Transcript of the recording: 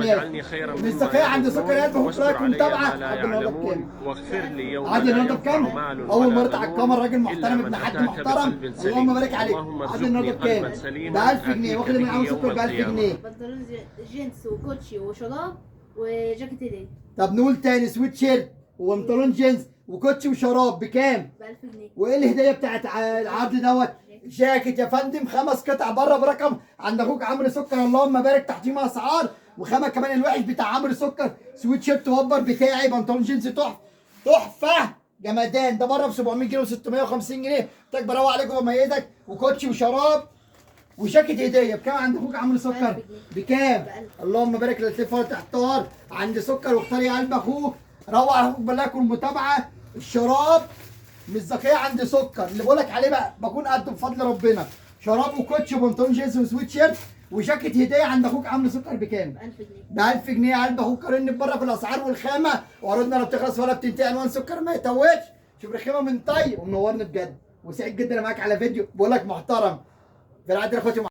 واجعلني خيرا مما مستقية عند سكر قلبك واستر ورايك علي متابعة. ما لا عبد النهارده يعلمون بكام؟ واغفر لي يوم عادل لا النهارده ينفع بكام؟ مال أول ولا مرة على بنون الكاميرا، راجل إلا محترم من ابن حاج أتاك محترم. بقلب اللهم سليم. بارك عليك. اللهم عادل النهارده ارزقني قلبا بكام؟ ب سليما 1000 جنيه، آتيك واخد من به عم يوم سكر ب 1000 القيامة. جنيه. بنطلون جينز وكوتشي وشراب وجاكيت هديه طب نقول تاني، سويت شيرت وبنطلون جينز وكوتشي وشراب بكام؟ ب 1000 جنيه. وايه الهديه بتاعت العرض دوت؟ جاكيت يا فندم 5 قطع بره برقم عند اخوك عمرو سكر، اللهم بارك، تحتيهم اسعار وخامه كمان الوحش بتاع عمرو سكر. سويت شيرت وبر بتاعي، بنطلون جينز تحفه تحفه جمدان، ده بره ب 700 جنيه و650 جنيه. محتاج بروق عليك وبميزك، وكوتشي وشراب وجاكيت هديه بكام عند اخوك عمرو سكر؟ بكام؟ اللهم بارك، لا تلف ولا تحتار عند سكر، واختاري قلب اخوك. روق على اخوك بالله والمتابعه. الشراب مصداقيه عند سكر، اللي بقولك عليه بقى بكون قد بفضل ربنا. شراب وكوتش وبنطلون جينز وسويت شيرت وجاكيت هديه عند اخوك عمرو سكر بكام؟ ب 1000 جنيه. ب 1000 جنيه يا قلب اخوك. قارن بره في الاسعار والخامه، وعروضنا لا بتخلص ولا بتنتهي. عنوان سكر ما يتوهش. شوف الخامه من طيب، ومنورني بجد، وسعيد جدا انا معاك على فيديو بقولك محترم. في العدل يا اخواتي.